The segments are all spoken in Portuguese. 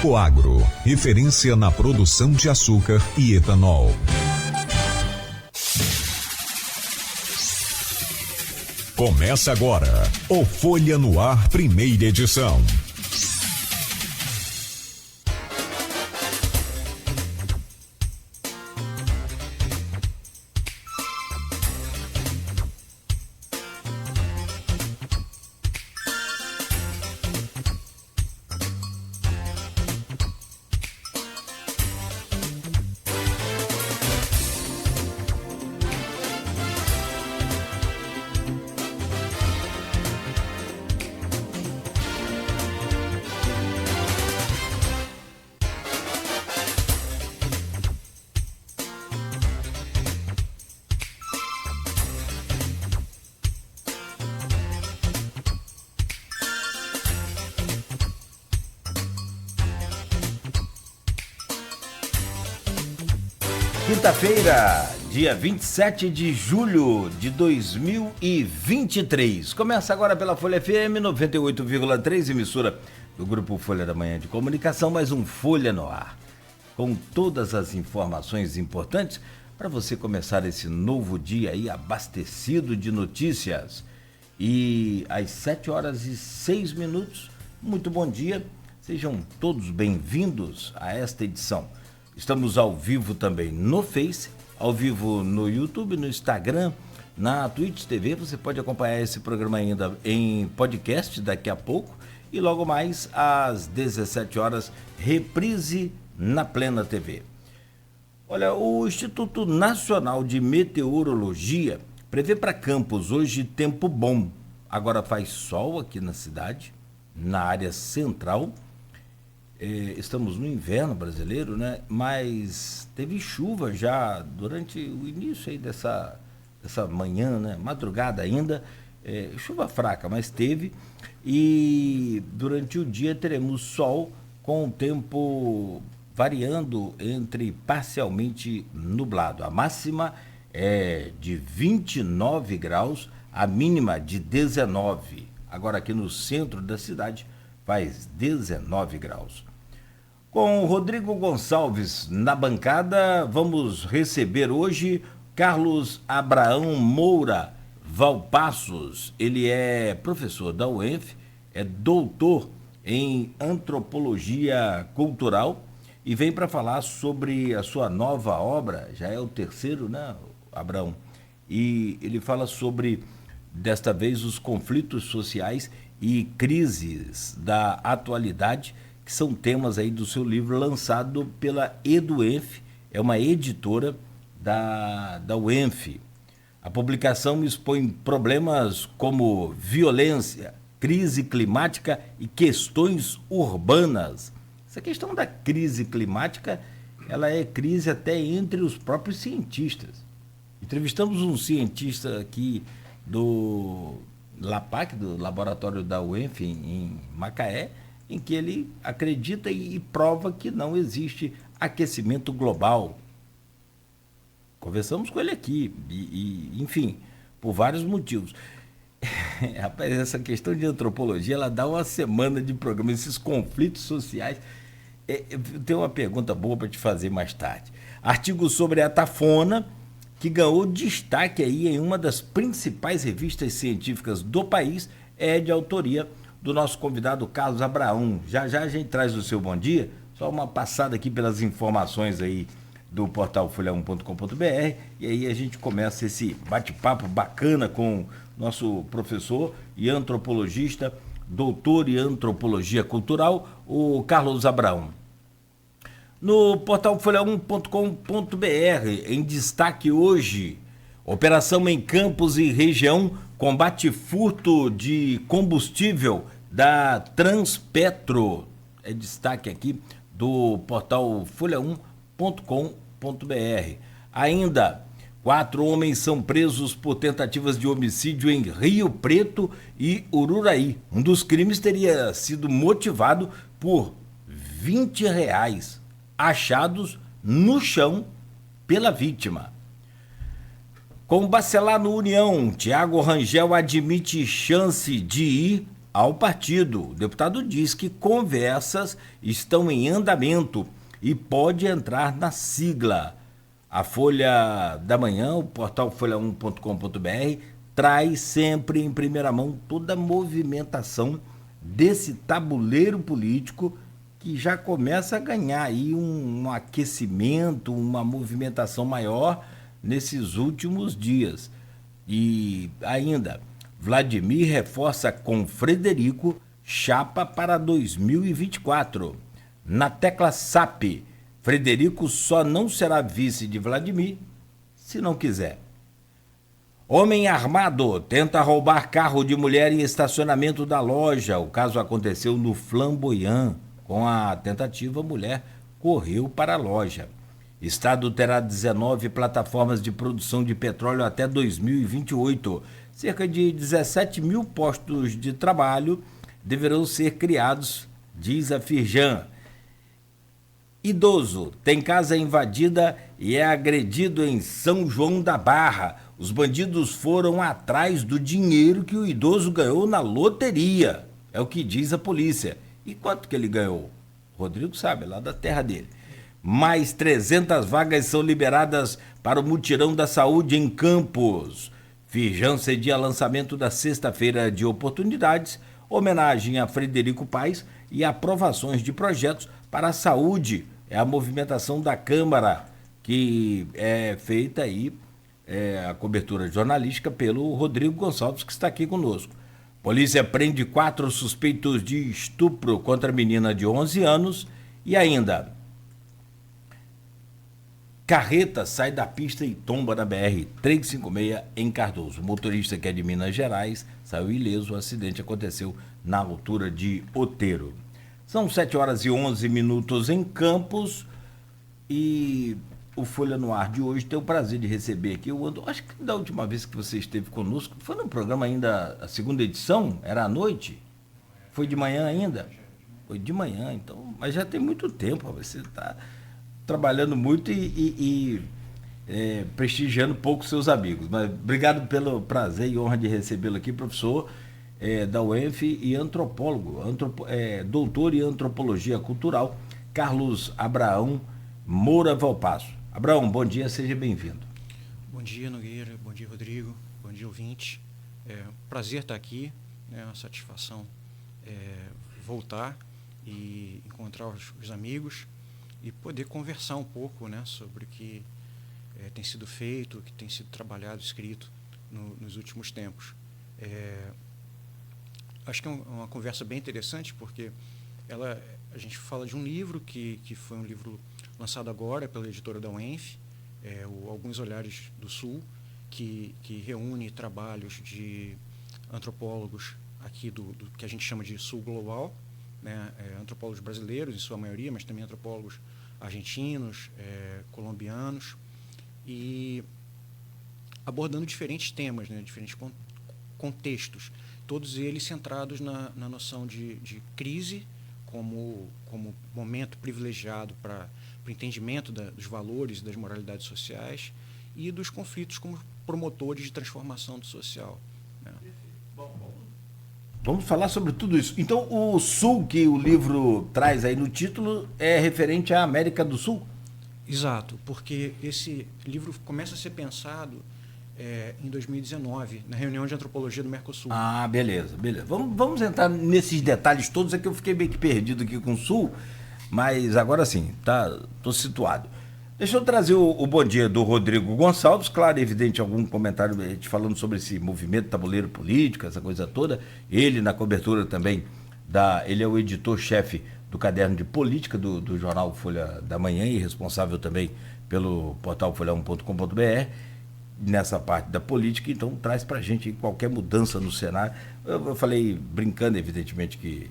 Coagro, referência na produção de açúcar e etanol. Começa agora o Folha no Ar, primeira edição. Quinta-feira, dia 27 de julho de 2023. Começa agora pela Folha FM 98,3, emissora do Grupo Folha da Manhã de Comunicação, mais um Folha no Ar, com todas as informações importantes para você começar esse novo dia aí abastecido de notícias. E às 7h06, muito bom dia, sejam todos bem-vindos a esta edição. Estamos ao vivo também no Face, ao vivo no YouTube, no Instagram, na Twitch TV. Você pode acompanhar esse programa ainda em podcast daqui a pouco. E logo mais às 17 horas, reprise na Plena TV. Olha, o Instituto Nacional de Meteorologia prevê para Campos hoje tempo bom. Agora faz sol aqui na cidade, na área central. Estamos no inverno brasileiro, né? Mas teve chuva já durante o início aí dessa manhã, né? Madrugada ainda, chuva fraca, mas teve. E durante o dia teremos sol com o tempo variando entre parcialmente nublado. A máxima é de 29 graus, a mínima de 19. Agora aqui no centro da cidade faz 19 graus. Com o Rodrigo Gonçalves na bancada, vamos receber hoje Carlos Abraão Moura Valpassos. Ele é professor da UENF, é doutor em antropologia cultural e vem para falar sobre a sua nova obra, já é o terceiro, né, Abraão? E ele fala sobre, desta vez, os conflitos sociais e crises da atualidade, que são temas aí do seu livro lançado pela EduEnf, é uma editora da UENF. A publicação expõe problemas como violência, crise climática e questões urbanas. Essa questão da crise climática, ela é crise até entre os próprios cientistas. Entrevistamos um cientista aqui do LAPAC, do laboratório da UENF em Macaé, em que ele acredita e prova que não existe aquecimento global. Conversamos com ele aqui, enfim, por vários motivos. Rapaz, essa questão de antropologia, ela dá uma semana de programa, esses conflitos sociais. Eu tenho uma pergunta boa para te fazer mais tarde. Artigo sobre a tafona, que ganhou destaque aí em uma das principais revistas científicas do país, é de autoria do nosso convidado Carlos Abraão. Já a gente traz o seu bom dia, só uma passada aqui pelas informações aí do portal folha1.com.br e aí a gente começa esse bate-papo bacana com nosso professor e antropologista, doutor em antropologia cultural, o Carlos Abraão. No portal folha1.com.br, em destaque hoje, operação em Campos e região combate furto de combustível da Transpetro. É destaque aqui do portal folha1.com.br. Ainda, 4 homens são presos por tentativas de homicídio em Rio Preto e Ururaí. Um dos crimes teria sido motivado por R$ 20 achados no chão pela vítima. Com Bacelar no União, Thiago Rangel admite chance de ir ao partido. O deputado diz que conversas estão em andamento e pode entrar na sigla. A Folha da Manhã, o portal folha1.com.br, traz sempre em primeira mão toda a movimentação desse tabuleiro político que já começa a ganhar aí um aquecimento, uma movimentação maior nesses últimos dias. E ainda, Vladimir reforça com Frederico chapa para 2024. Na tecla SAP, Frederico só não será vice de Vladimir se não quiser. Homem armado tenta roubar carro de mulher em estacionamento da loja. O caso aconteceu no Flamboyant. Com a tentativa, a mulher correu para a loja. Estado terá 19 plataformas de produção de petróleo até 2028. Cerca de 17 mil postos de trabalho deverão ser criados, diz a Firjan. Idoso tem casa invadida e é agredido em São João da Barra. Os bandidos foram atrás do dinheiro que o idoso ganhou na loteria. É o que diz a polícia. E quanto que ele ganhou? Rodrigo sabe, lá da terra dele. Mais 300 vagas são liberadas para o mutirão da saúde em Campos. Firjan cedia lançamento da sexta-feira de oportunidades, homenagem a Frederico Paes e aprovações de projetos para a saúde. É a movimentação da Câmara que é feita aí, a cobertura jornalística pelo Rodrigo Gonçalves, que está aqui conosco. Polícia prende 4 suspeitos de estupro contra a menina de 11 anos e ainda... Carreta sai da pista e tomba na BR-356 em Cardoso. O motorista, que é de Minas Gerais, saiu ileso. O acidente aconteceu na altura de Outeiro. São 7h11 em Campos e o Folha no Ar de hoje tem o prazer de receber aqui o André. Acho que da última vez que você esteve conosco, foi no programa ainda, a segunda edição? Era à noite? Foi de manhã ainda? Foi de manhã, então, mas já tem muito tempo, você está trabalhando muito e prestigiando pouco seus amigos. Mas obrigado pelo prazer e honra de recebê-lo aqui, professor da UENF e antropólogo, doutor em antropologia cultural, Carlos Abraão Moura Valpasso. Abraão, bom dia, seja bem-vindo. Bom dia, Nogueira, bom dia, Rodrigo, bom dia, ouvinte. Prazer estar aqui, é uma satisfação voltar e encontrar os amigos e poder conversar um pouco, né, sobre o que tem sido feito, o que tem sido trabalhado, escrito nos últimos tempos. Acho que é uma conversa bem interessante, porque a gente fala de um livro que foi um livro lançado agora pela editora da UENF, Alguns Olhares do Sul, que reúne trabalhos de antropólogos aqui do que a gente chama de Sul Global, né, antropólogos brasileiros, em sua maioria, mas também antropólogos argentinos, colombianos, e abordando diferentes temas, né, diferentes contextos, todos eles centrados na noção de crise como momento privilegiado para o entendimento dos valores e das moralidades sociais e dos conflitos como promotores de transformação do social, né. Vamos falar sobre tudo isso. Então, o Sul que o livro traz aí no título é referente à América do Sul? Exato, porque esse livro começa a ser pensado em 2019, na reunião de antropologia do Mercosul. Ah, beleza. Vamos entrar nesses detalhes todos, é que eu fiquei meio que perdido aqui com o Sul, mas agora sim, tô situado. Deixa eu trazer o bom dia do Rodrigo Gonçalves, claro, evidente, algum comentário falando sobre esse movimento tabuleiro político, essa coisa toda. Ele na cobertura também, ele é o editor-chefe do caderno de política do jornal Folha da Manhã e responsável também pelo portal folha1.com.br, nessa parte da política, então traz pra gente qualquer mudança no cenário. Eu falei, brincando, evidentemente, que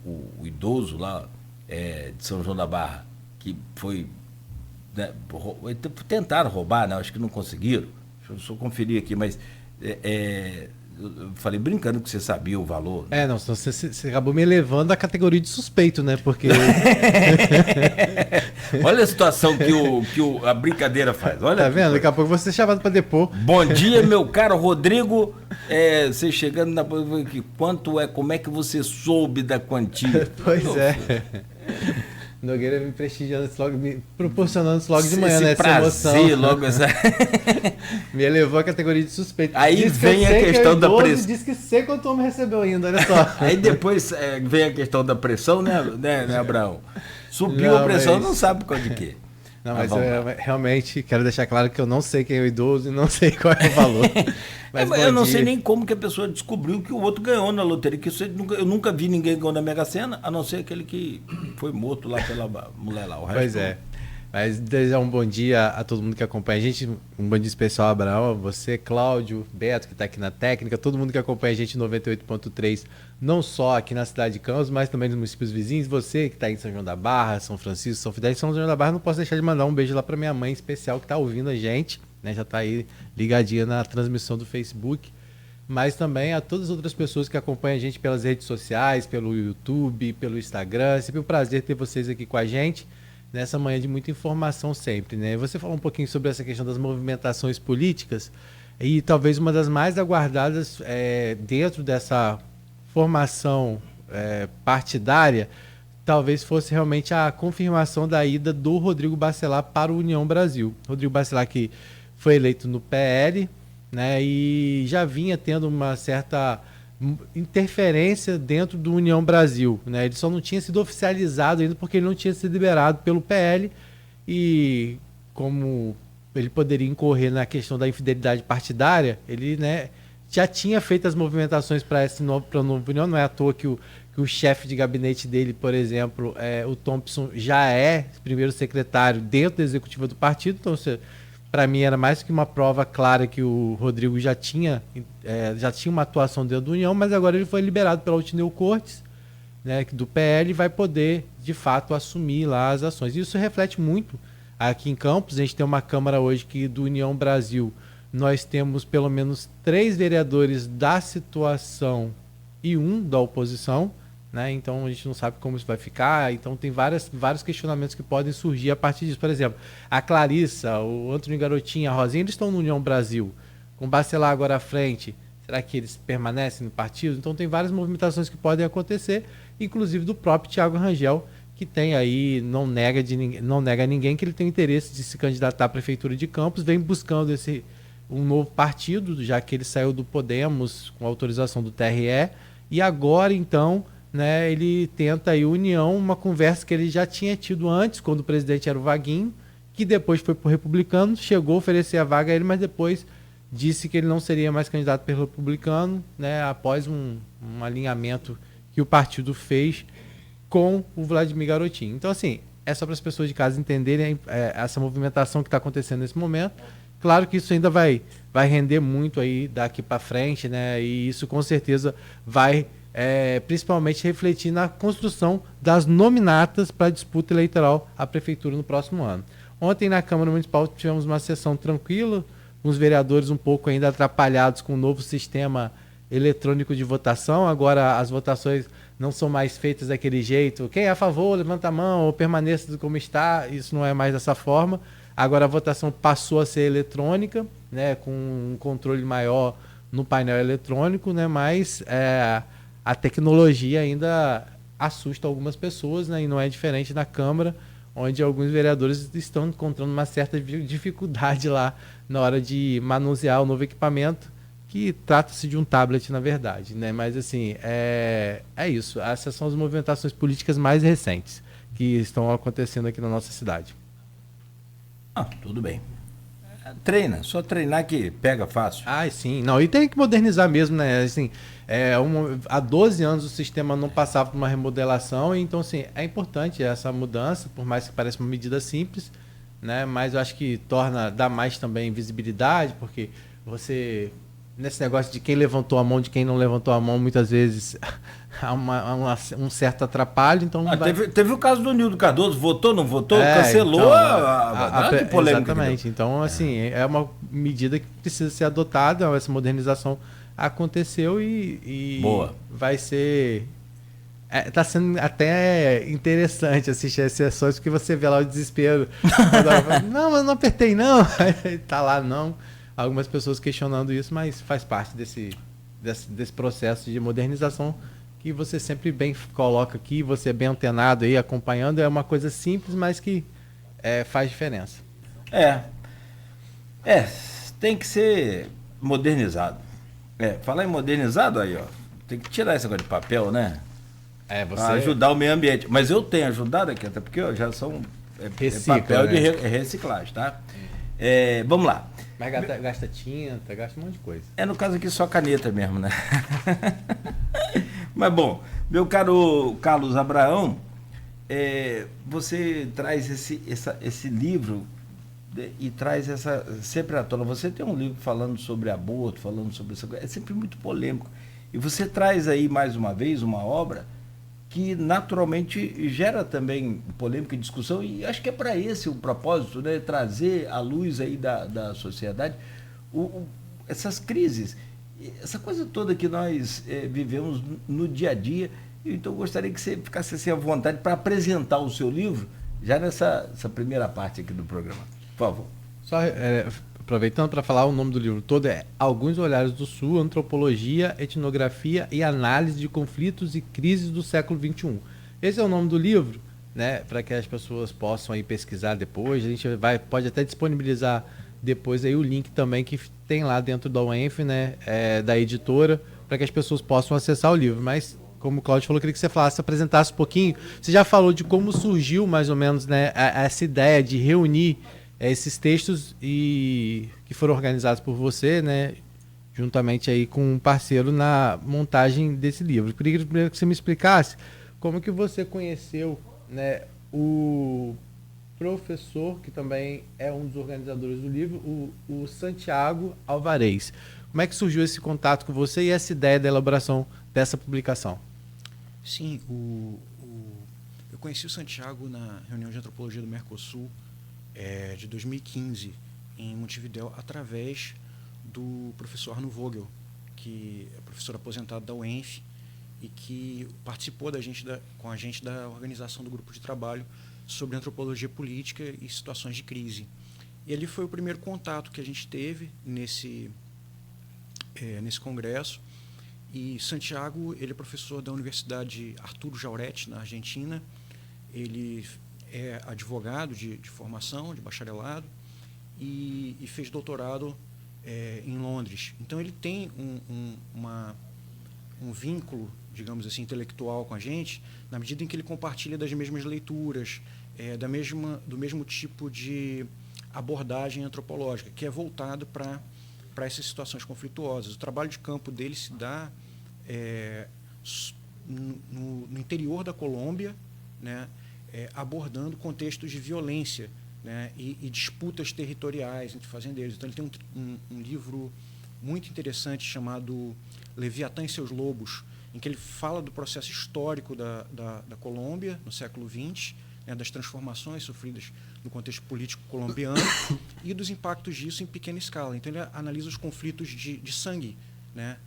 o idoso lá de São João da Barra, que foi... tentaram roubar, né? Acho que não conseguiram. Deixa eu só conferir aqui, mas Eu falei brincando que você sabia o valor. É, não, senão você acabou me elevando à categoria de suspeito, né? Porque. Olha a situação que a brincadeira faz. Olha, tá vendo? Daqui a pouco você é chamado para depor. Bom dia, meu caro Rodrigo. Você chegando na. Quanto é? Como é que você soube da quantia? Pois é. Nogueira me prestigiando logo, me proporcionando isso logo de manhã, né? Essa emoção. Logo essa... Me elevou à categoria de suspeito. Aí vem a questão da pressão. Diz que sei quanto homem recebeu ainda, olha só. Aí depois vem a questão da pressão, né, Abraão? Subiu a pressão, não sabe qual de quê. Não, mas eu realmente quero deixar claro que eu não sei quem é o idoso e não sei qual é o valor. Mas eu não sei nem como que a pessoa descobriu que o outro ganhou na loteria. Que eu nunca vi ninguém ganhar na Mega Sena, a não ser aquele que foi morto lá pela mulher lá. O resto pois é. Mas desejar um bom dia a todo mundo que acompanha a gente. Um bom dia especial, Abraão, você, Cláudio, Beto, que está aqui na técnica, todo mundo que acompanha a gente em 98.3, não só aqui na cidade de Campos, mas também nos municípios vizinhos. Você que está em São João da Barra, São Francisco, São Fidel. São João da Barra, não posso deixar de mandar um beijo lá para minha mãe especial que está ouvindo a gente, né? Já está aí ligadinha na transmissão do Facebook. Mas também a todas as outras pessoas que acompanham a gente pelas redes sociais, pelo YouTube, pelo Instagram. É sempre um prazer ter vocês aqui com a gente nessa manhã de muita informação sempre, né? Você falou um pouquinho sobre essa questão das movimentações políticas e talvez uma das mais aguardadas dentro dessa formação partidária talvez fosse realmente a confirmação da ida do Rodrigo Bacelar para o União Brasil. Rodrigo Bacelar que foi eleito no PL, né, e já vinha tendo uma certa interferência dentro do União Brasil, né? Ele só não tinha sido oficializado ainda porque ele não tinha sido liberado pelo PL e como ele poderia incorrer na questão da infidelidade partidária, ele, né, já tinha feito as movimentações para esse novo União. Não é à toa que o chefe de gabinete dele, por exemplo, o Thompson, já é primeiro secretário dentro da executiva do partido. Então, para mim era mais que uma prova clara que o Rodrigo já tinha uma atuação dentro da União, mas agora ele foi liberado pela Altineu Cortes, né, do PL, e vai poder, de fato, assumir lá as ações. E isso reflete muito aqui em Campos. A gente tem uma Câmara hoje que do União Brasil nós temos pelo menos 3 vereadores da situação e 1 da oposição, né? Então a gente não sabe como isso vai ficar, então tem vários questionamentos que podem surgir a partir disso. Por exemplo, a Clarissa, o Antônio Garotinho, a Rosinha, eles estão no União Brasil, com o Bacelar agora à frente, será que eles permanecem no partido? Então tem várias movimentações que podem acontecer, inclusive do próprio Thiago Rangel, que tem aí, não nega a ninguém que ele tem interesse de se candidatar à Prefeitura de Campos, vem buscando um novo partido, já que ele saiu do Podemos com autorização do TRE, e agora então, né, ele tenta aí união, uma conversa que ele já tinha tido antes, quando o presidente era o Vaguinho, que depois foi para o Republicano, chegou a oferecer a vaga a ele, mas depois disse que ele não seria mais candidato pelo Republicano, né, após um alinhamento que o partido fez com o Vladimir Garotinho. Então, assim, é só para as pessoas de casa entenderem essa movimentação que está acontecendo nesse momento. Claro que isso ainda vai render muito aí daqui para frente, né, e isso com certeza vai principalmente refletir na construção das nominatas para a disputa eleitoral à Prefeitura no próximo ano. Ontem na Câmara Municipal tivemos uma sessão tranquila, os vereadores um pouco ainda atrapalhados com o novo sistema eletrônico de votação. Agora as votações não são mais feitas daquele jeito, quem é a favor, levanta a mão ou permaneça como está, isso não é mais dessa forma. Agora a votação passou a ser eletrônica, né, com um controle maior no painel eletrônico, né, mas a tecnologia ainda assusta algumas pessoas, né, e não é diferente na Câmara, onde alguns vereadores estão encontrando uma certa dificuldade lá na hora de manusear o novo equipamento, que trata-se de um tablet, na verdade, né? Mas assim, é isso. Essas são as movimentações políticas mais recentes que estão acontecendo aqui na nossa cidade. Tudo bem. Treina, só treinar que pega fácil. Sim. Não, e tem que modernizar mesmo, né? Assim, há 12 anos o sistema não passava por uma remodelação, então assim, é importante essa mudança, por mais que pareça uma medida simples, né? Mas eu acho que dá mais também visibilidade, porque você, nesse negócio de quem levantou a mão, de quem não levantou a mão, muitas vezes há um certo atrapalho. Então teve o caso do Nildo Cardoso, votou, não votou, cancelou então, a polêmica. Exatamente. Então, assim, é uma medida que precisa ser adotada, essa modernização aconteceu e Boa. vai ser... Tá sendo até interessante assistir as sessões, porque você vê lá o desespero. Não, mas não apertei, não. Tá lá, não. Algumas pessoas questionando isso, mas faz parte desse processo de modernização que você sempre bem coloca aqui, você é bem antenado aí, acompanhando. É uma coisa simples, mas que faz diferença. Tem que ser modernizado. Falar em modernizado aí, ó, tem que tirar esse negócio de papel, né? Você... ajudar o meio ambiente. Mas eu tenho ajudado aqui, até porque já são papel de reciclagem, tá? Vamos lá. Mas gasta tinta, gasta um monte de coisa. No caso aqui só caneta mesmo, né? Mas bom, meu caro Carlos Abraão, você traz esse livro e traz sempre à tona. Você tem um livro falando sobre aborto, falando sobre essa coisa, é sempre muito polêmico. E você traz aí mais uma vez uma obra que naturalmente gera também polêmica e discussão, e acho que é para esse o propósito, né? Trazer à luz aí da sociedade essas crises, essa coisa toda que nós vivemos no dia a dia. Então eu gostaria que você ficasse assim à vontade para apresentar o seu livro já nessa primeira parte aqui do programa. Por favor. Só aproveitando para falar o nome do livro todo, Alguns Olhares do Sul, Antropologia, Etnografia e Análise de Conflitos e Crises do Século XXI. Esse é o nome do livro, né, para que as pessoas possam aí pesquisar depois. A gente pode até disponibilizar depois aí o link também que tem lá dentro da UENF, né, da editora, para que as pessoas possam acessar o livro. Mas, como o Cláudio falou, eu queria que você apresentasse um pouquinho. Você já falou de como surgiu, mais ou menos, né, essa ideia de reunir esses textos que foram organizados por você, né, juntamente aí com um parceiro na montagem desse livro. Eu queria primeiro que você me explicasse como que você conheceu, né, o professor, que também é um dos organizadores do livro, o Santiago Alvarez. Como é que surgiu esse contato com você e essa ideia da elaboração dessa publicação? Sim, eu conheci o Santiago na reunião de antropologia do Mercosul de 2015, em Montevidéu, através do professor Arno Vogel, que é professor aposentado da UENF e que participou com a gente da organização do grupo de trabalho sobre antropologia política e situações de crise. E ali foi o primeiro contato que a gente teve nesse congresso. E Santiago, ele é professor da Universidade Arturo Jaureche, na Argentina. Ele é advogado de formação, de bacharelado, e fez doutorado em Londres. Então ele tem um vínculo, digamos assim, intelectual com a gente, na medida em que ele compartilha das mesmas leituras, do mesmo tipo de abordagem antropológica, que é voltado para essas situações conflituosas. O trabalho de campo dele se dá no interior da Colômbia, né, abordando contextos de violência, né, e disputas territoriais entre fazendeiros. Então ele tem um livro muito interessante chamado Leviatã e seus Lobos, em que ele fala do processo histórico da Colômbia no século XX, né, das transformações sofridas no contexto político colombiano e dos impactos disso em pequena escala. Então ele analisa os conflitos de sangue, né,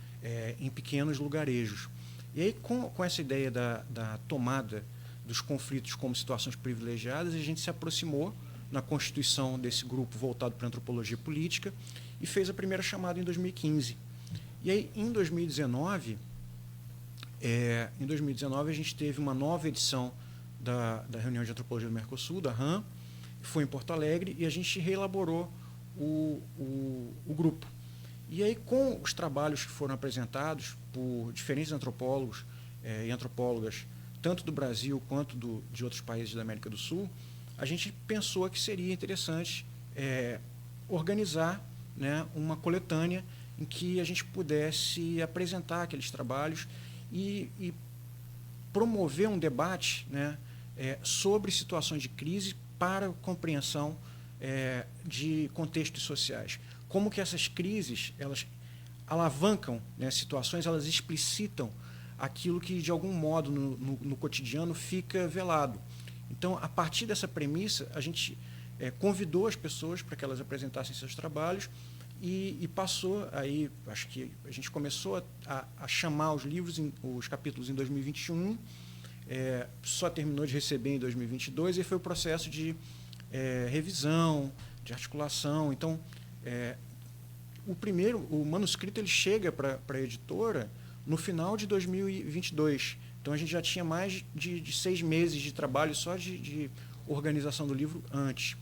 em pequenos lugarejos. E aí, com essa ideia da tomada dos conflitos como situações privilegiadas, a gente se aproximou na constituição desse grupo voltado para a antropologia política e fez a primeira chamada em 2015. E aí, em 2019, a gente teve uma nova edição da reunião de antropologia do Mercosul, da RAM, foi em Porto Alegre, e a gente reelaborou o grupo. E aí, com os trabalhos que foram apresentados por diferentes antropólogos e antropólogas, tanto do Brasil quanto de outros países da América do Sul, a gente pensou que seria interessante organizar, né, uma coletânea em que a gente pudesse apresentar aqueles trabalhos e promover um debate, né, sobre situações de crise para a compreensão de contextos sociais. Como que essas crises, elas alavancam, né, situações, elas explicitam aquilo que, de algum modo, no cotidiano fica velado. Então, a partir dessa premissa, a gente convidou as pessoas para que elas apresentassem seus trabalhos, e passou, aí acho que a gente começou a chamar os livros, os capítulos em 2021, só terminou de receber em 2022, e foi o processo de revisão, de articulação. Então, o manuscrito ele chega para a editora no final de 2022. Então, a gente já tinha mais de 6 meses de trabalho só de organização do livro antes.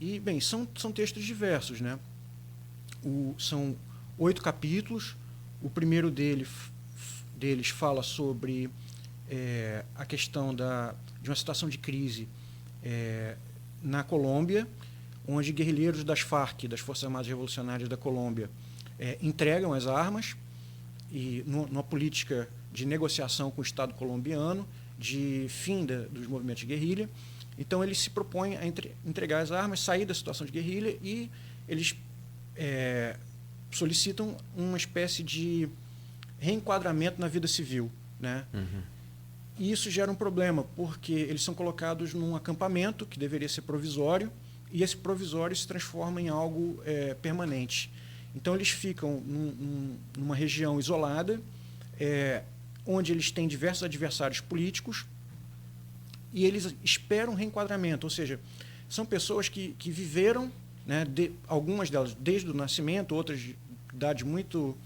E, bem, são textos diversos, né? São 8 capítulos. O primeiro deles fala sobre a questão de uma situação de crise na Colômbia, onde guerrilheiros das FARC, das Forças Armadas Revolucionárias da Colômbia, entregam as armas, e numa política de negociação com o Estado colombiano, de fim dos movimentos de guerrilha. Então, eles se propõem a entregar as armas, sair da situação de guerrilha, e eles solicitam uma espécie de reenquadramento na vida civil, né? Uhum. E isso gera um problema, porque eles são colocados num acampamento que deveria ser provisório, e esse provisório se transforma em algo permanente. Então, eles ficam numa região isolada, onde eles têm diversos adversários políticos, e eles esperam reenquadramento, ou seja, são pessoas que viveram, né, algumas delas desde o nascimento, outras de idades muito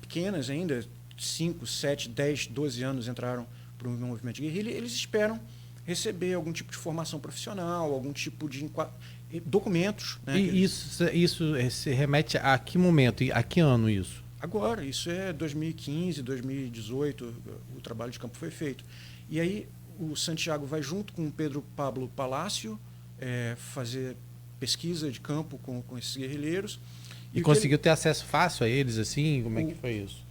pequenas ainda, 5, 7, 10, 12 anos entraram para um movimento de guerrilha, e eles esperam receber algum tipo de formação profissional, algum tipo de documentos. Né, e isso se remete a que momento, a que ano isso? Agora, isso é 2015, 2018, o trabalho de campo foi feito. E aí o Santiago vai junto com o Pedro Pablo Palácio fazer pesquisa de campo com esses guerrilheiros. E conseguiu ter acesso fácil a eles, assim? Como é que foi isso?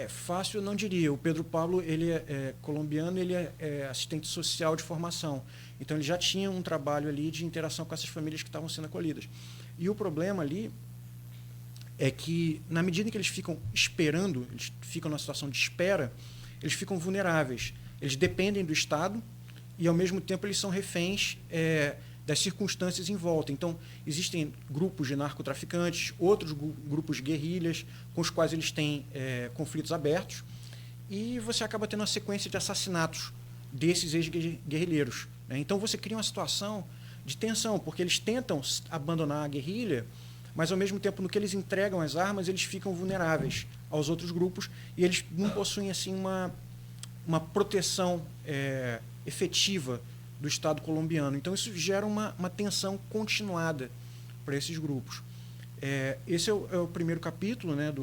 Fácil, eu não diria. O Pedro Pablo, ele é colombiano, ele é assistente social de formação. Então, ele já tinha um trabalho ali de interação com essas famílias que estavam sendo acolhidas. E o problema ali é que, na medida em que eles ficam esperando, eles ficam numa situação de espera, eles ficam vulneráveis. Eles dependem do Estado e, ao mesmo tempo, eles são reféns das circunstâncias em volta. Então, existem grupos de narcotraficantes, outros grupos de guerrilhas, com os quais eles têm conflitos abertos, e você acaba tendo uma sequência de assassinatos desses ex-guerrilheiros, né? Então, você cria uma situação de tensão, porque eles tentam abandonar a guerrilha, mas, ao mesmo tempo, no que eles entregam as armas, eles ficam vulneráveis aos outros grupos, e eles não possuem assim, uma proteção efetiva do Estado colombiano. Então, isso gera uma tensão continuada para esses grupos. Esse é o primeiro capítulo, né,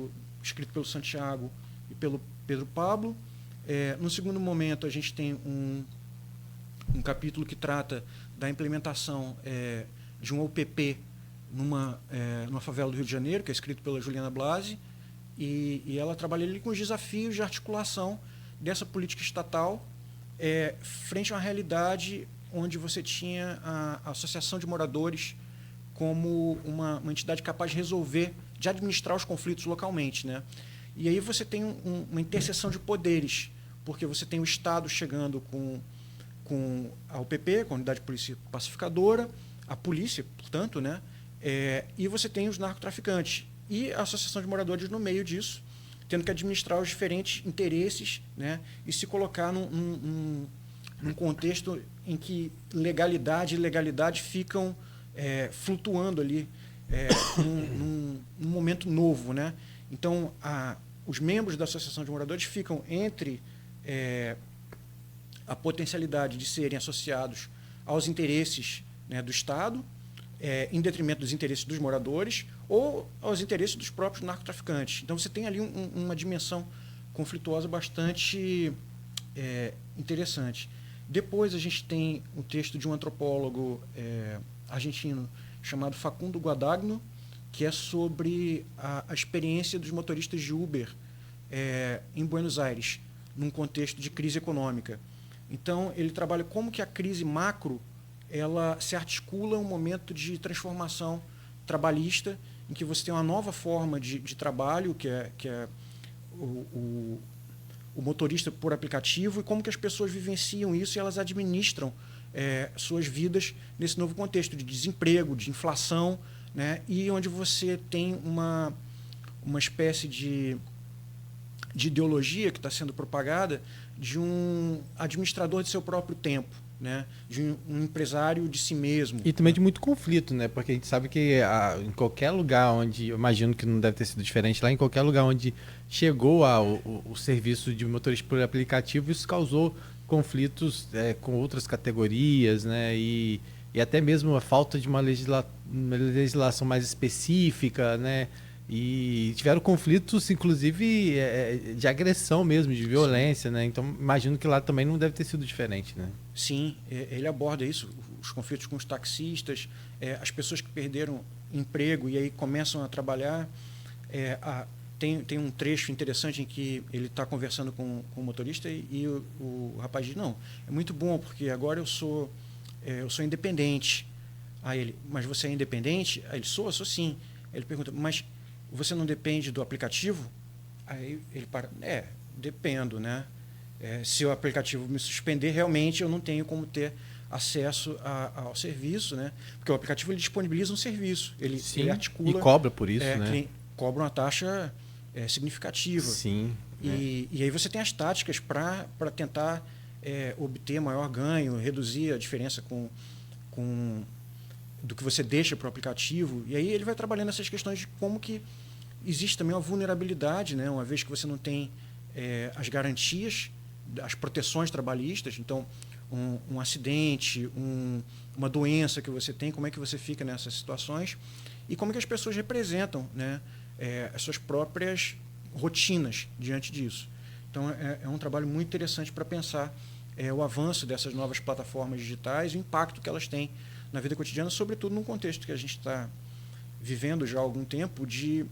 escrito pelo Santiago e pelo Pedro Pablo. No segundo momento, a gente tem um capítulo que trata da implementação de um OPP numa favela do Rio de Janeiro, que é escrito pela Juliana Blasi, e ela trabalha ali com os desafios de articulação dessa política estatal frente a uma realidade onde você tinha a Associação de Moradores como uma entidade capaz de resolver, de administrar os conflitos localmente, né? E aí você tem uma interseção de poderes, porque você tem o Estado chegando com a UPP, com a Unidade de Polícia Pacificadora, a polícia, portanto, né? E você tem os narcotraficantes e a Associação de Moradores no meio disso, tendo que administrar os diferentes interesses, né, e se colocar num contexto em que legalidade e ilegalidade ficam flutuando ali num momento novo, né? Então, os membros da Associação de Moradores ficam entre a potencialidade de serem associados aos interesses, né, do Estado, em detrimento dos interesses dos moradores ou aos interesses dos próprios narcotraficantes. Então, você tem ali uma dimensão conflituosa bastante interessante. Depois, a gente tem um texto de um antropólogo argentino chamado Facundo Guadagno, que é sobre a experiência dos motoristas de Uber em Buenos Aires, num contexto de crise econômica. Então, ele trabalha como que a crise macro ela se articula um momento de transformação trabalhista, em que você tem uma nova forma de trabalho, que é o motorista por aplicativo, e como que as pessoas vivenciam isso e elas administram suas vidas nesse novo contexto de desemprego, de inflação, né? E onde você tem uma espécie de ideologia que está sendo propagada de um administrador de seu próprio tempo, né? De um empresário de si mesmo. E também de muito conflito, né? Porque a gente sabe que em qualquer lugar onde, eu imagino que não deve ter sido diferente lá, em qualquer lugar onde chegou o serviço de motorista por aplicativo, isso causou conflitos com outras categorias, né? E até mesmo a falta de uma legislação mais específica, né? E tiveram conflitos, inclusive, de agressão mesmo, de violência, né? Então, imagino que lá também não deve ter sido diferente, né? Sim, ele aborda isso, os conflitos com os taxistas, as pessoas que perderam emprego e aí começam a trabalhar. Tem um trecho interessante em que ele está conversando com o motorista e o rapaz diz, não, é muito bom, porque agora eu sou independente. Aí ele, mas você é independente? Aí ele, sou sim. Aí ele pergunta, mas você não depende do aplicativo? Aí ele para, dependo, né? Se o aplicativo me suspender, realmente eu não tenho como ter acesso ao serviço, né? Porque o aplicativo ele disponibiliza um serviço, ele articula... E cobra por isso, né? Cobra uma taxa significativa. Sim. E aí você tem as táticas para tentar obter maior ganho, reduzir a diferença do que você deixa para o aplicativo. E aí ele vai trabalhando essas questões de como que existe também uma vulnerabilidade, né? Uma vez que você não tem as garantias, as proteções trabalhistas, então um acidente, uma doença que você tem, como é que você fica nessas situações e como é que as pessoas representam, né? As suas próprias rotinas diante disso. Então é um trabalho muito interessante para pensar o avanço dessas novas plataformas digitais e o impacto que elas têm na vida cotidiana, sobretudo num contexto que a gente está vivendo já há algum tempo de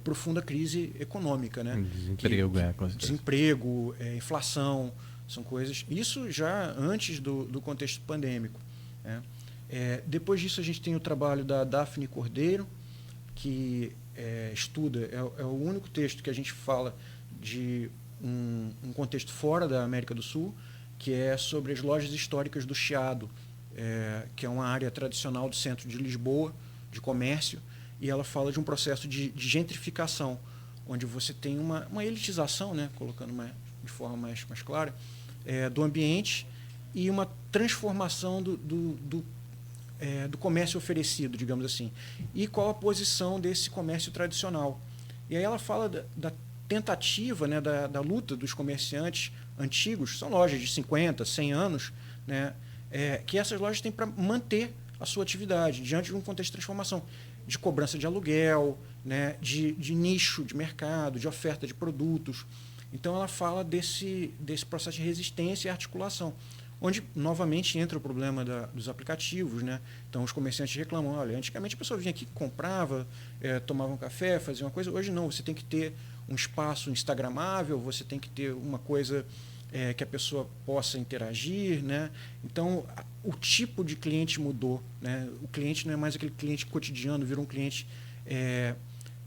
profunda crise econômica, né? Desemprego, inflação, são coisas... Isso já antes do contexto pandêmico, né? Depois disso, a gente tem o trabalho da Daphne Cordeiro, que estuda... É o único texto que a gente fala de um contexto fora da América do Sul, que é sobre as lojas históricas do Chiado, que é uma área tradicional do centro de Lisboa, de comércio, e ela fala de um processo de gentrificação, onde você tem uma elitização, né, colocando de forma mais clara, do ambiente e uma transformação do comércio oferecido, digamos assim. E qual a posição desse comércio tradicional. E aí ela fala da tentativa, né, da luta dos comerciantes antigos, são lojas de 50, 100 anos, né, que essas lojas têm para manter a sua atividade diante de um contexto de transformação, de cobrança de aluguel, né, de nicho de mercado, de oferta de produtos. Então ela fala desse processo de resistência e articulação, onde novamente entra o problema dos aplicativos, né? Então os comerciantes reclamam, olha, antigamente a pessoa vinha aqui, comprava, tomava um café, fazia uma coisa, hoje não, você tem que ter um espaço instagramável, você tem que ter uma coisa que a pessoa possa interagir, né? Então o tipo de cliente mudou, né? O cliente não é mais aquele cliente cotidiano, virou um cliente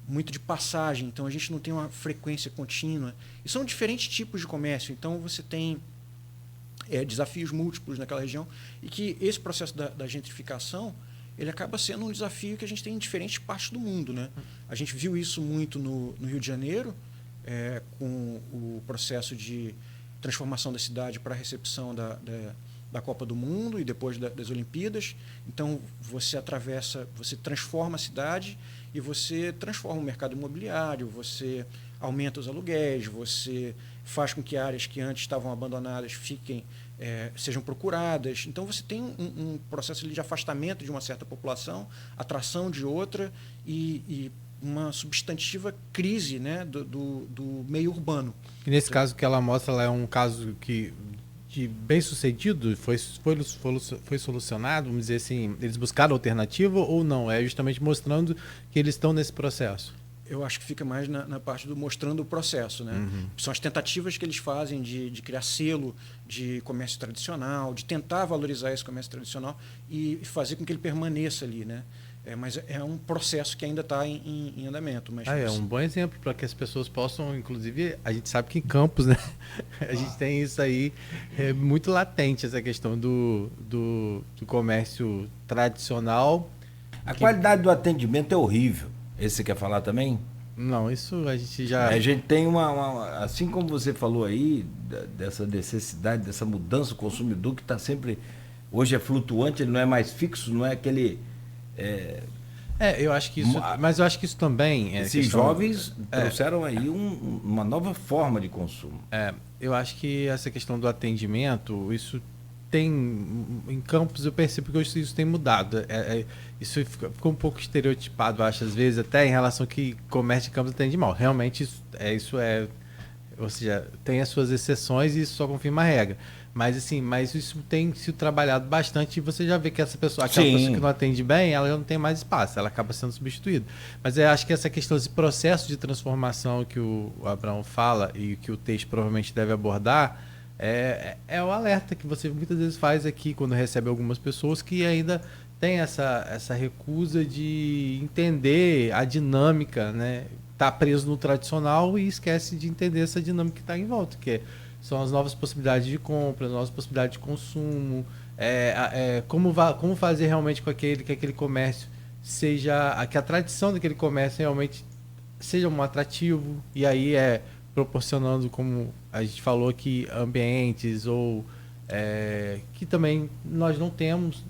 muito de passagem, então a gente não tem uma frequência contínua. E são diferentes tipos de comércio, então você tem desafios múltiplos naquela região e que esse processo da gentrificação ele acaba sendo um desafio que a gente tem em diferentes partes do mundo, né? A gente viu isso muito no Rio de Janeiro, com o processo de transformação da cidade para a recepção da Copa do Mundo e depois das Olimpíadas. Então você transforma a cidade e você transforma o mercado imobiliário, você aumenta os aluguéis, você faz com que áreas que antes estavam abandonadas sejam procuradas. Então você tem um processo de afastamento de uma certa população, atração de outra e uma substantiva crise, né, do meio urbano. E nesse caso que ela mostra, ela é um caso de bem sucedido, foi solucionado, vamos dizer assim, eles buscaram alternativa ou não? É justamente mostrando que eles estão nesse processo. Eu acho que fica mais na parte do mostrando o processo, né? Uhum. São as tentativas que eles fazem de criar selo de comércio tradicional, de tentar valorizar esse comércio tradicional e fazer com que ele permaneça ali, né? Mas é um processo que ainda está em andamento. Mas é um bom exemplo para que as pessoas possam, inclusive, a gente sabe que em Campos, né, a gente tem isso aí muito latente, essa questão do comércio tradicional A qualidade do atendimento é horrível. Esse você quer falar também? Não, isso a gente já... A gente tem assim como você falou aí, dessa necessidade, dessa mudança do consumidor que está sempre... Hoje é flutuante, ele não é mais fixo, não é aquele... eu acho que isso... Mas eu acho que isso também... Esses jovens trouxeram aí uma nova forma de consumo. Eu acho que essa questão do atendimento, isso tem... Em campos eu percebo que hoje isso tem mudado. Isso ficou um pouco estereotipado, acho, às vezes, até em relação que comércio de campos atende mal. Realmente, isso é... Ou seja, tem as suas exceções e isso só confirma a regra. Mas isso tem sido trabalhado bastante e você já vê que aquela pessoa que não atende bem, ela já não tem mais espaço, ela acaba sendo substituída. Mas eu acho que essa questão, esse processo de transformação que o Abraão fala e que o texto provavelmente deve abordar, é o alerta que você muitas vezes faz aqui quando recebe algumas pessoas que ainda tem essa recusa de entender a dinâmica, né? Tá preso no tradicional e esquece de entender essa dinâmica que está em volta, que são as novas possibilidades de compra, as novas possibilidades de consumo, como fazer realmente com que aquele comércio seja, que a tradição daquele comércio realmente seja um atrativo, e aí proporcionando, como a gente falou aqui, ambientes ou que também nós não temos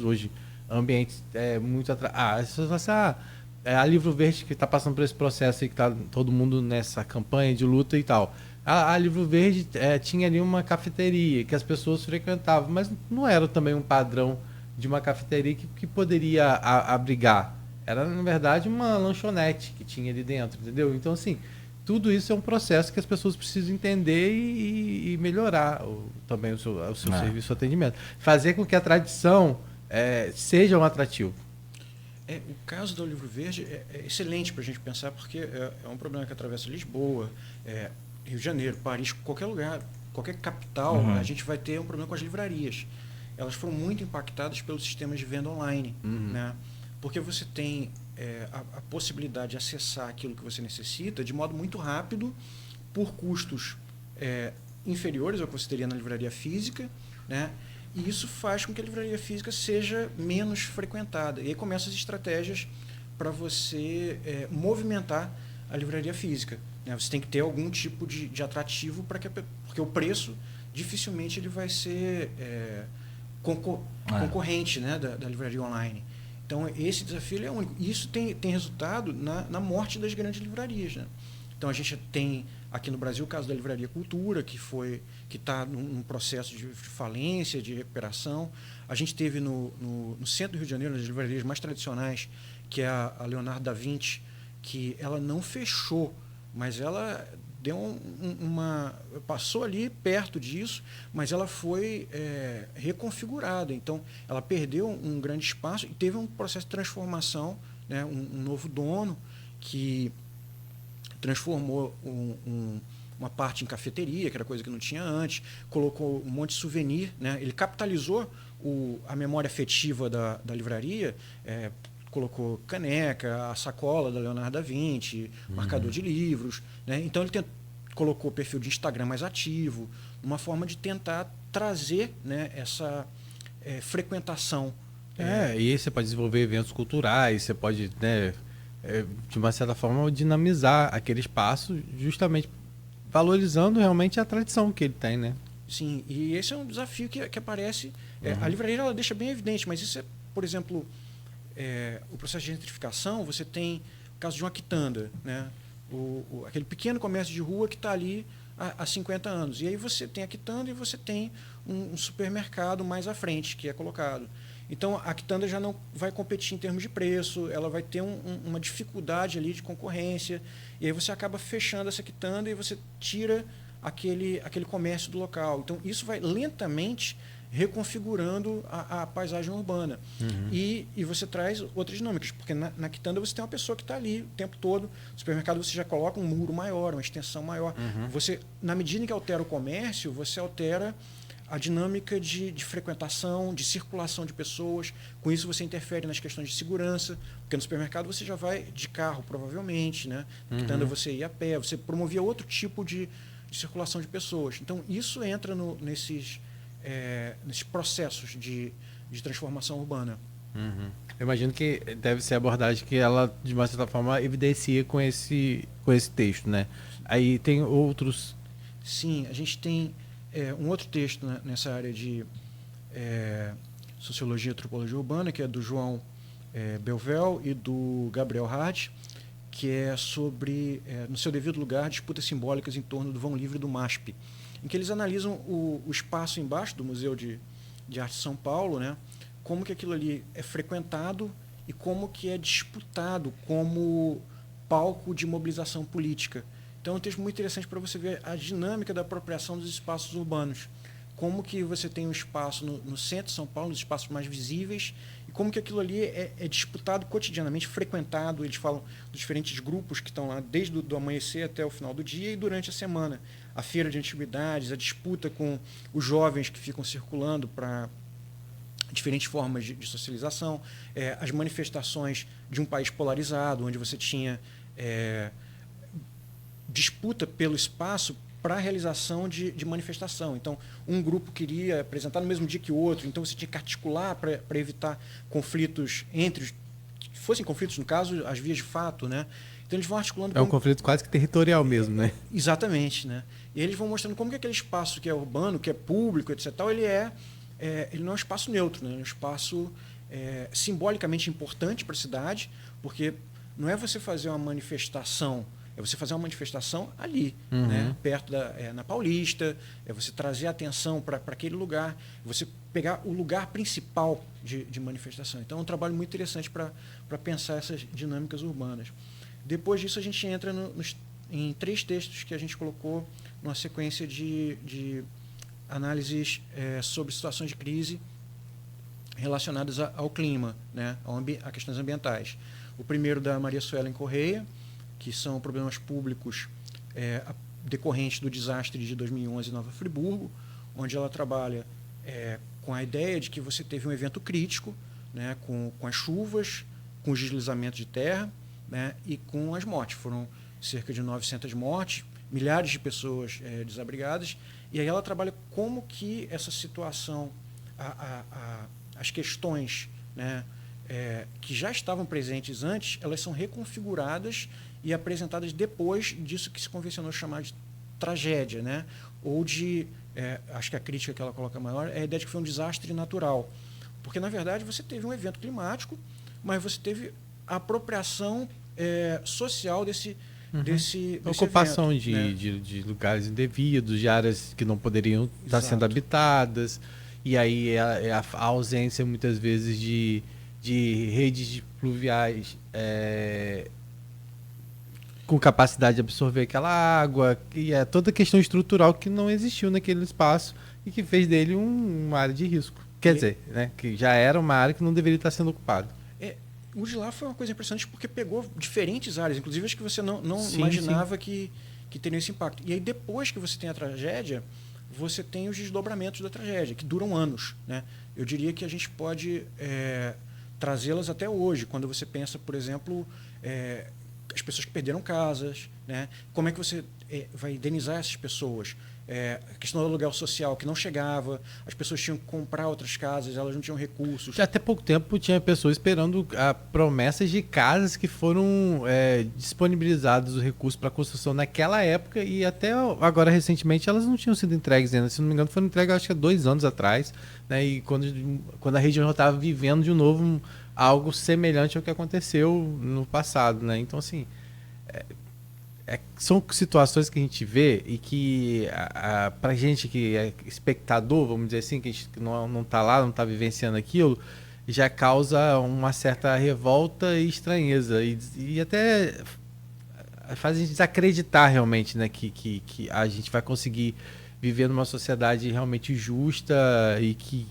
hoje ambientes muito atrativos. As pessoas falam assim, a Livro Verde que está passando por esse processo e que está todo mundo nessa campanha de luta e tal. A Livro Verde tinha ali uma cafeteria que as pessoas frequentavam, mas não era também um padrão de uma cafeteria que poderia abrigar. Era, na verdade, uma lanchonete que tinha ali dentro, entendeu? Então, assim, tudo isso é um processo que as pessoas precisam entender e melhorar também o seu serviço de atendimento. Fazer com que a tradição seja um atrativo. O caso do Livro Verde é excelente para a gente pensar, porque é um problema que atravessa Lisboa, Rio de Janeiro, Paris, qualquer lugar, qualquer capital, a gente vai ter um problema com as livrarias. Elas foram muito impactadas pelos sistemas de venda online, né? Porque você tem a possibilidade de acessar aquilo que você necessita de modo muito rápido, por custos inferiores ao que você teria na livraria física, né? E isso faz com que a livraria física seja menos frequentada. E aí começam as estratégias para você movimentar a livraria física, né? Você tem que ter algum tipo de atrativo porque o preço dificilmente ele vai ser concorrente, né, da livraria online. Então esse desafio ele é único. E isso tem resultado na morte das grandes livrarias, né? Então a gente tem aqui no Brasil o caso da Livraria Cultura, que está num processo de falência, de recuperação. A gente teve no centro do Rio de Janeiro, nas livrarias mais tradicionais, que é a Leonardo da Vinci, que ela não fechou, mas ela deu passou ali perto disso, mas ela foi reconfigurada. Então ela perdeu um grande espaço e teve um processo de transformação, né? Um novo dono que transformou uma parte em cafeteria, que era coisa que não tinha antes, colocou um monte de souvenir, né? Ele capitalizou a memória afetiva da livraria, colocou caneca, a sacola da Leonardo da Vinci, marcador de livros, né? Então ele colocou o perfil de Instagram mais ativo, uma forma de tentar trazer, né, essa frequentação. E aí você pode desenvolver eventos culturais, você pode, né, de uma certa forma, dinamizar aquele espaço, justamente valorizando realmente a tradição que ele tem, né? Sim, e esse é um desafio que aparece. A livraria ela deixa bem evidente, mas isso por exemplo, o processo de gentrificação. Você tem o caso de uma quitanda, né? Aquele pequeno comércio de rua que está ali há 50 anos. E aí você tem a quitanda e você tem um supermercado mais à frente que é colocado. Então, a quitanda já não vai competir em termos de preço, ela vai ter uma dificuldade ali de concorrência, e aí você acaba fechando essa quitanda e você tira aquele comércio do local. Então, isso vai lentamente reconfigurando a paisagem urbana. E você traz outras dinâmicas, porque na quitanda você tem uma pessoa que está ali o tempo todo, no supermercado você já coloca um muro maior, uma extensão maior. Você, na medida em que altera o comércio, você altera a dinâmica de frequentação, de circulação de pessoas. Com isso você interfere nas questões de segurança, porque no supermercado você já vai de carro, provavelmente, né? Na quitanda você ia a pé, você promovia outro tipo de circulação de pessoas. Então isso entra nesses processos de transformação urbana. Uhum. Eu imagino que deve ser a abordagem que ela, de uma certa forma, evidencia com esse texto, né? Aí tem outros... Sim, a gente tem um outro texto, né, nessa área de Sociologia e Antropologia Urbana, que é do João Belvel e do Gabriel Hart, que é sobre, no seu devido lugar, disputas simbólicas em torno do vão livre do MASP, em que eles analisam o espaço embaixo do Museu de Arte de São Paulo, né, como que aquilo ali é frequentado e como que é disputado como palco de mobilização política. Então é um texto muito interessante para você ver a dinâmica da apropriação dos espaços urbanos. Como que você tem um espaço no centro de São Paulo, nos espaços mais visíveis, e como que aquilo ali é disputado cotidianamente, frequentado. Eles falam dos diferentes grupos que estão lá desde do amanhecer até o final do dia e durante a semana. A feira de antiguidades, a disputa com os jovens que ficam circulando para diferentes formas de socialização, as manifestações de um país polarizado, onde você tinha disputa pelo espaço para a realização de manifestação. Então, um grupo queria apresentar no mesmo dia que o outro, então você tinha que articular para evitar conflitos que fossem conflitos, no caso, as vias de fato, né? Então, eles vão articulando... É um conflito quase que territorial mesmo, né? Exatamente, né? E eles vão mostrando como que aquele espaço que é urbano, que é público, etc., ele não é um espaço neutro, né? É um espaço simbolicamente importante para a cidade, porque não é você fazer uma manifestação, é você fazer uma manifestação ali, né? Perto na Paulista, é você trazer a atenção para aquele lugar, você pegar o lugar principal de manifestação. Então é um trabalho muito interessante para pensar essas dinâmicas urbanas. Depois disso a gente entra em 3 textos que a gente colocou numa sequência de análises sobre situações de crise relacionadas ao clima, né? A questões ambientais. O primeiro da Maria Suelen Correia, que são problemas públicos decorrentes do desastre de 2011 em Nova Friburgo, onde ela trabalha com a ideia de que você teve um evento crítico, né, com as chuvas, com os deslizamentos de terra, né, e com as mortes. Foram cerca de 900 mortes, milhares de pessoas desabrigadas, e aí ela trabalha como que essa situação, as questões, né, que já estavam presentes antes, elas são reconfiguradas e apresentadas depois disso que se convencionou chamar de tragédia, né? Ou de, acho que a crítica que ela coloca maior é a ideia de que foi um desastre natural. Porque, na verdade, você teve um evento climático, mas você teve a apropriação social desse ocupação evento, né? de lugares indevidos, de áreas que não poderiam estar sendo habitadas, e aí a ausência, muitas vezes, de redes pluviais com capacidade de absorver aquela água, e é toda questão estrutural que não existiu naquele espaço e que fez dele uma área de risco. Quer dizer, né, que já era uma área que não deveria estar sendo ocupada. O de lá foi uma coisa impressionante porque pegou diferentes áreas, inclusive as que você não Sim, imaginava que teriam esse impacto. E aí depois que você tem a tragédia, você tem os desdobramentos da tragédia, que duram anos, né? Eu diria que a gente pode trazê-las até hoje, quando você pensa, por exemplo, as pessoas que perderam casas, né? Como é que você vai indenizar essas pessoas? A questão do aluguel social que não chegava, as pessoas tinham que comprar outras casas, elas não tinham recursos. Já até pouco tempo tinha pessoas esperando promessas de casas que foram disponibilizados os recursos para construção naquela época, e até agora recentemente elas não tinham sido entregues ainda. Se não me engano, foram entregues acho que há 2 anos atrás, né? E quando a região já estava vivendo de novo algo semelhante ao que aconteceu no passado, né? Então, assim, são situações que a gente vê e que pra gente que é espectador, vamos dizer assim, que a gente não está lá, não está vivenciando aquilo, já causa uma certa revolta e estranheza, e até faz a gente desacreditar realmente, né, que a gente vai conseguir viver numa sociedade realmente justa e que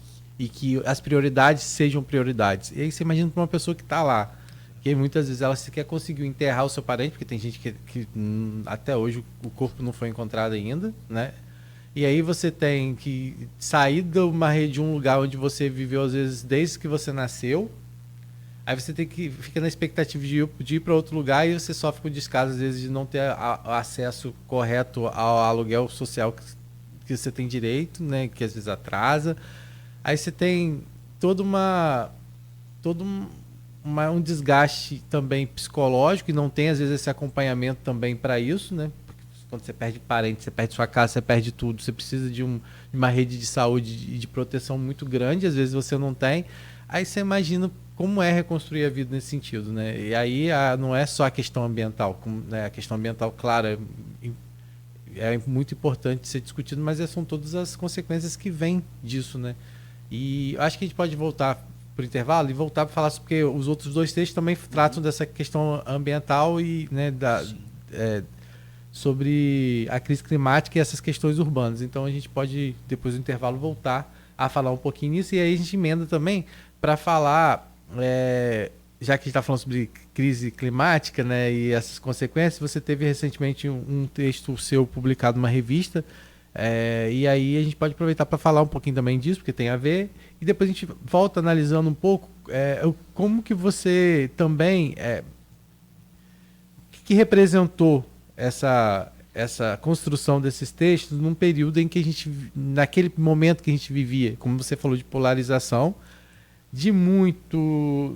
as prioridades sejam prioridades. E aí você imagina para uma pessoa que está lá, que muitas vezes ela sequer conseguiu enterrar o seu parente, porque tem gente que até hoje o corpo não foi encontrado ainda, né? E aí você tem que sair de um lugar onde você viveu, às vezes, desde que você nasceu. Aí você fica na expectativa de ir para outro lugar, e você sofre com descaso, às vezes, de não ter acesso correto ao aluguel social que você tem direito, né? Que às vezes atrasa. Aí você tem toda uma todo um desgaste também psicológico e não tem, às vezes, esse acompanhamento também para isso, né? Porque quando você perde parente, você perde sua casa, você perde tudo, você precisa de uma rede de saúde e de proteção muito grande, às vezes você não tem. Aí você imagina como é reconstruir a vida nesse sentido, né? E aí não é só a questão ambiental, né? A questão ambiental, claro, é muito importante ser discutido, mas são todas as consequências que vêm disso, né? E acho que a gente pode voltar para o intervalo e voltar para falar, porque os outros 2 textos também tratam dessa questão ambiental e, né, sobre a crise climática e essas questões urbanas. Então a gente pode, depois do intervalo, voltar a falar um pouquinho nisso, e aí a gente emenda também para falar, já que a gente está falando sobre crise climática, né, e essas consequências. Você teve recentemente um texto seu publicado numa revista, e aí a gente pode aproveitar para falar um pouquinho também disso, porque tem a ver, e depois a gente volta analisando um pouco como que você também, que representou essa construção desses textos num período em que a gente, naquele momento que a gente vivia, como você falou, de polarização, de muito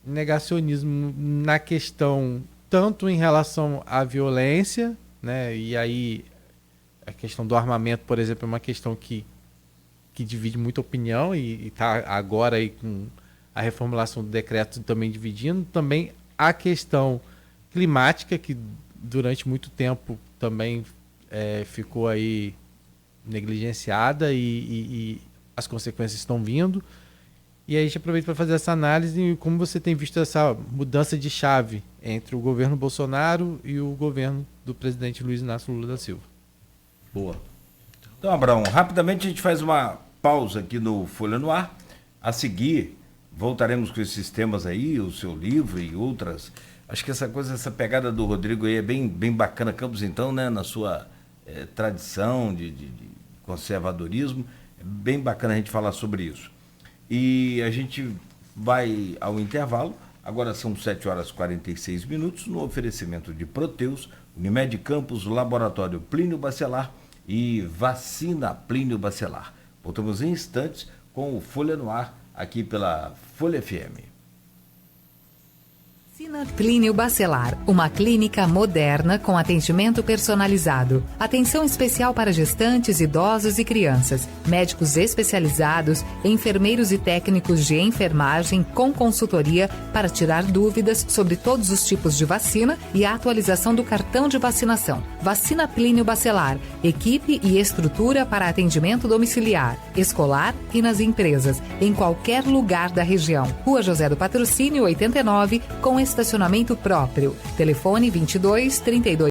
negacionismo na questão, tanto em relação à violência, né? E aí a questão do armamento, por exemplo, é uma questão que divide muita opinião e está agora aí com a reformulação do decreto também dividindo. Também a questão climática, que durante muito tempo também ficou aí negligenciada e as consequências estão vindo. E aí a gente aproveita para fazer essa análise e como você tem visto essa mudança de chave entre o governo Bolsonaro e o governo do presidente Luiz Inácio Lula da Silva. Boa. Então, Abraão, rapidamente a gente faz uma pausa aqui no Folha no Ar. A seguir, voltaremos com esses temas aí, o seu livro e outras. Acho que essa pegada do Rodrigo aí é bem bacana, Campos, então, né, na sua tradição de conservadorismo. É bem bacana a gente falar sobre isso. E a gente vai ao intervalo. Agora são 7h46, no oferecimento de Proteus, Unimed Campos, Laboratório Plínio Bacelar e Vacina Plínio Bacelar. Voltamos em instantes com o Folha no Ar, aqui pela Folha FM. Vacina Plínio Bacelar, uma clínica moderna com atendimento personalizado. Atenção especial para gestantes, idosos e crianças. Médicos especializados, enfermeiros e técnicos de enfermagem com consultoria para tirar dúvidas sobre todos os tipos de vacina e a atualização do cartão de vacinação. Vacina Plínio Bacelar, equipe e estrutura para atendimento domiciliar, escolar e nas empresas, em qualquer lugar da região. Rua José do Patrocínio, 89, com estacionamento próprio. Telefone 22 32